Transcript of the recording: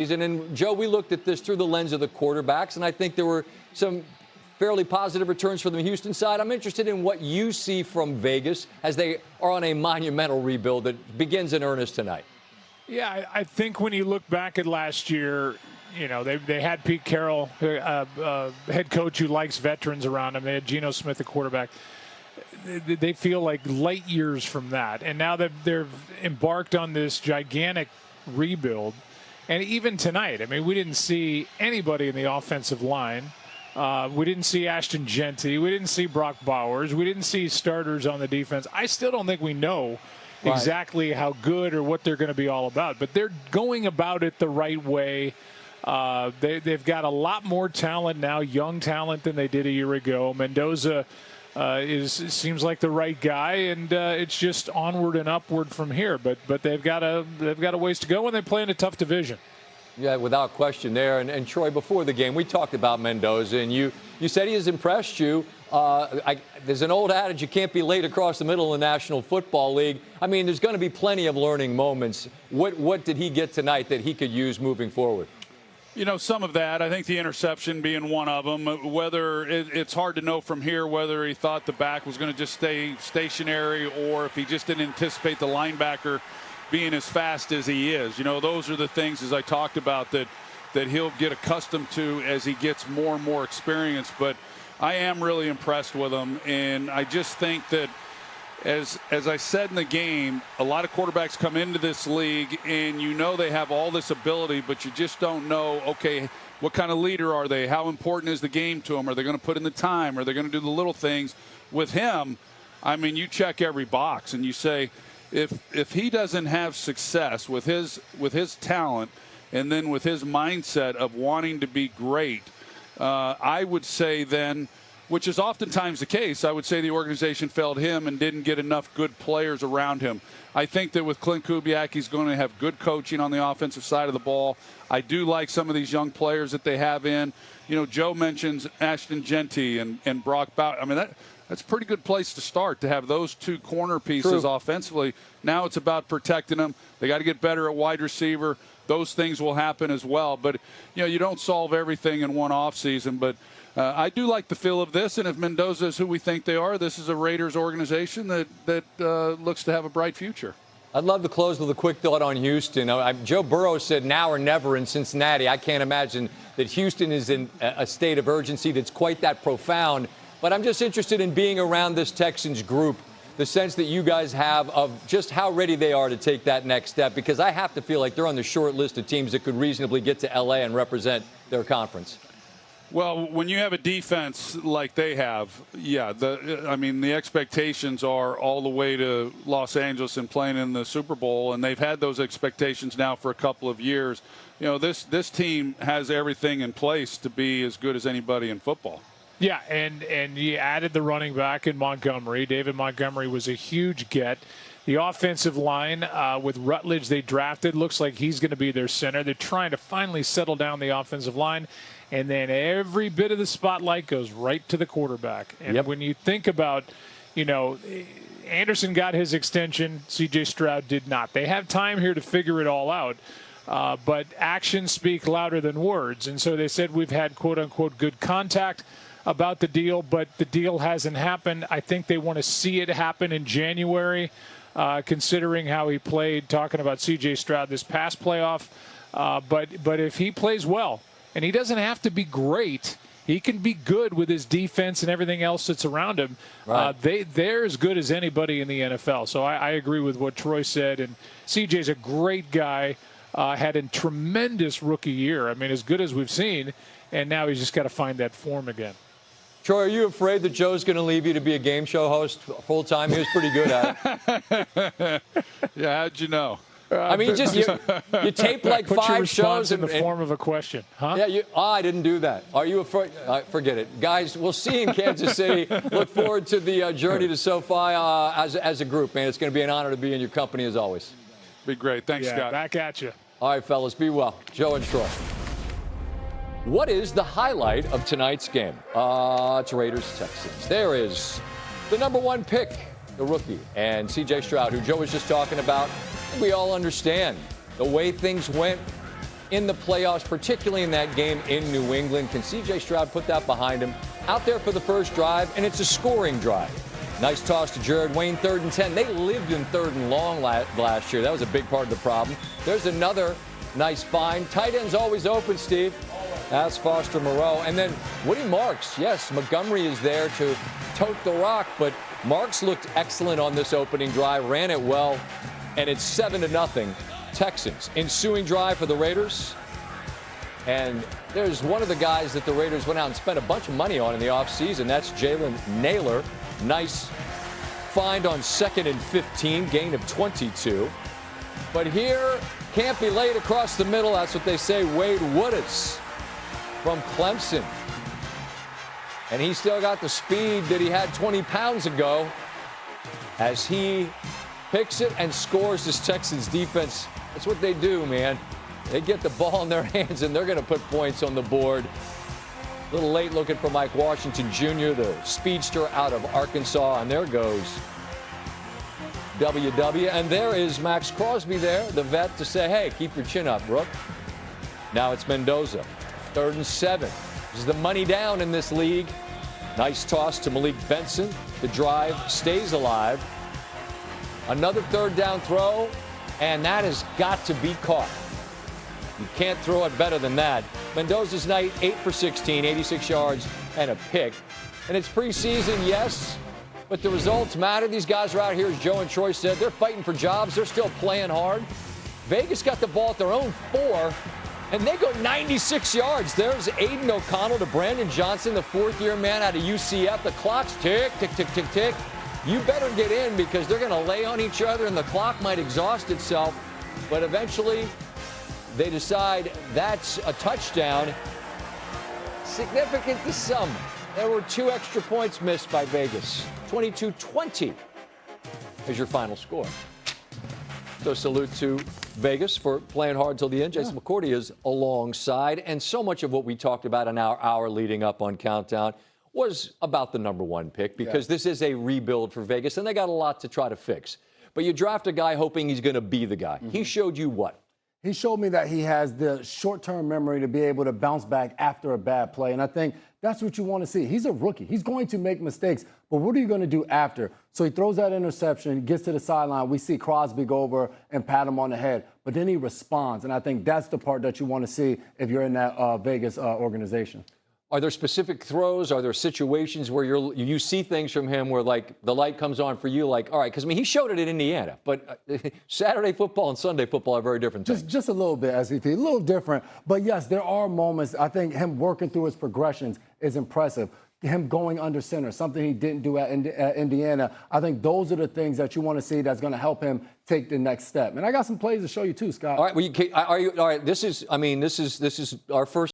And Joe, we looked at this through the lens of the quarterbacks, and I think there were some fairly positive returns from the Houston side. I'm interested in what you see from Vegas as they are on a monumental rebuild that begins in earnest tonight. Yeah, I think when you look back at last year, you know, they had Pete Carroll, head coach who likes veterans around him. They had Geno Smith, the quarterback. They feel like light years from that. And now that they've embarked on this gigantic rebuild, and even tonight, I mean, we didn't see anybody in the offensive line. We didn't see Ashton Genty. We didn't see Brock Bowers. We didn't see starters on the defense. I still don't think we know exactly how good or what they're going to be all about. But they're going about it the right way. They've got a lot more talent now, young talent, than they did a year ago. Mendoza seems like the right guy, and it's just onward and upward from here. But they've got a ways to go, and they play in a tough division. Yeah, without question there. And Troy, before the game, we talked about Mendoza, and you said he has impressed you. There's an old adage, you can't be late across the middle in the National Football League. I mean, there's going to be plenty of learning moments. What did he get tonight that he could use moving forward? You know, some of that. I think the interception being one of them. Whether it's hard to know from here whether he thought the back was going to just stay stationary or if he just didn't anticipate the linebacker being as fast as he is. You know, those are the things, as I talked about, that he'll get accustomed to as he gets more and more experience. But I am really impressed with him, and I just think that as I said in the game, a lot of quarterbacks come into this league and you know they have all this ability, but you just don't know, okay, what kind of leader are they? How important is the game to them? Are they going to put in the time? Are they going to do the little things? With him, I mean, you check every box and you say, if he doesn't have success with his talent and then with his mindset of wanting to be great, I would say then, which is oftentimes the case, I would say the organization failed him and didn't get enough good players around him. I think that with Clint Kubiak, he's going to have good coaching on the offensive side of the ball. I do like some of these young players that they have in. You know, Joe mentions Ashton Genty and Brock Bowers. I mean, that's a pretty good place to start, to have those two corner pieces offensively. Now it's about protecting them. They got to get better at wide receiver. Those things will happen as well. But, you know, you don't solve everything in one offseason. But I do like the feel of this, and if Mendoza is who we think they are, this is a Raiders organization that looks to have a bright future. I'd love to close with a quick thought on Houston. Joe Burrow said now or never in Cincinnati. I can't imagine that Houston is in a state of urgency that's quite that profound. But I'm just interested in being around this Texans group, the sense that you guys have of just how ready they are to take that next step, because I have to feel like they're on the short list of teams that could reasonably get to L.A. and represent their conference. Well, when you have a defense like they have, yeah, the expectations are all the way to Los Angeles and playing in the Super Bowl, and they've had those expectations now for a couple of years. You know, this team has everything in place to be as good as anybody in football. Yeah, and you added the running back in Montgomery. David Montgomery was a huge get. The offensive line with Rutledge they drafted looks like he's going to be their center. They're trying to finally settle down the offensive line. And then every bit of the spotlight goes right to the quarterback. And when you think about, you know, Anderson got his extension, C.J. Stroud did not. They have time here to figure it all out. But actions speak louder than words. And so they said we've had, quote-unquote, good contact about the deal, but the deal hasn't happened. I think they want to see it happen in January, considering how he played, talking about C.J. Stroud this past playoff. But if he plays well, and he doesn't have to be great, he can be good with his defense and everything else that's around him. Right. They're as good as anybody in the NFL. So I agree with what Troy said. And CJ's a great guy, had a tremendous rookie year. I mean, as good as we've seen. And now he's just got to find that form again. Troy, are you afraid that Joe's going to leave you to be a game show host full time? He was pretty good at it. Yeah, how'd you know? I mean, you tape like Put 5 your response shows in the form of a question, huh? Yeah, I didn't do that. Are you afraid? Forget it, guys. We'll see you in Kansas City. Look forward to the journey to SoFi as a group, man. It's going to be an honor to be in your company as always. Be great. Thanks, Scott. Back at you. All right, fellas, be well. Joe and Troy. What is the highlight of tonight's game? It's Raiders-Texans. There is the number 1 pick, the rookie, and C.J. Stroud, who Joe was just talking about. We all understand the way things went. in the playoffs, particularly in that game in New England. Can C.J. Stroud put that behind him? Out there for the first drive, and it's a scoring drive. Nice toss to Jared Wayne, 3rd and 10. They lived in 3rd and long last year. That was a big part of the problem. There's another nice find. Tight end's always open, Steve. That's Foster Moreau. And then Woody Marks. Yes, Montgomery is there to tote the rock, but Marks looked excellent on this opening drive, ran it well, and it's 7-0 Texans. Ensuing drive for the Raiders. And there's one of the guys that the Raiders went out and spent a bunch of money on in the offseason. That's Jalen Naylor. Nice find on 2nd and 15, gain of 22. But here, can't be laid across the middle. That's what they say. Wade Woodis from Clemson. And he still got the speed that he had 20 pounds ago as he picks it and scores this Texans defense. That's what they do, man. They get the ball in their hands, and they're going to put points on the board. A little late looking for Mike Washington Jr., the speedster out of Arkansas. And there goes WW. And there is Max Crosby there, the vet, to say, hey, keep your chin up, Rook. Now it's Mendoza. 3rd and 7. This is the money down in this league. Nice toss to Malik Benson. The drive stays alive. Another 3rd down throw, and that has got to be caught. You can't throw it better than that. Mendoza's night, 8 for 16, 86 yards and a pick. And it's preseason, yes, but the results matter. These guys are out here, as Joe and Troy said. They're fighting for jobs. They're still playing hard. Vegas got the ball at their own 4, and they go 96 yards. There's Aiden O'Connell to Brandon Johnson, the 4th-year man out of UCF. The clock's tick, tick, tick, tick, tick. You better get in because they're going to lay on each other, and the clock might exhaust itself. But eventually, they decide that's a touchdown. Significant to some. There were 2 extra points missed by Vegas. 22-20 is your final score. So salute to Vegas for playing hard till the end. Jason McCourty is alongside. And so much of what we talked about in our hour leading up on Countdown was about the #1 pick because this is a rebuild for Vegas, and they got a lot to try to fix. But you draft a guy hoping he's going to be the guy. He showed you what? He showed me that he has the short-term memory to be able to bounce back after a bad play. And I think that's what you want to see. He's a rookie. He's going to make mistakes. But what are you going to do after? So he throws that interception, gets to the sideline. We see Crosby go over and pat him on the head. But then he responds. And I think that's the part that you want to see if you're in that Vegas organization. Are there specific throws? Are there situations where you see things from him where, like, the light comes on for you, like, all right, because, I mean, he showed it in Indiana, but Saturday football and Sunday football are very different things. Just a little bit, SVP, a little different. But, yes, there are moments. I think him working through his progressions is impressive. Him going under center, something he didn't do at Indiana. I think those are the things that you want to see that's going to help him take the next step. And I got some plays to show you, too, Scott. All right, all right, this is our first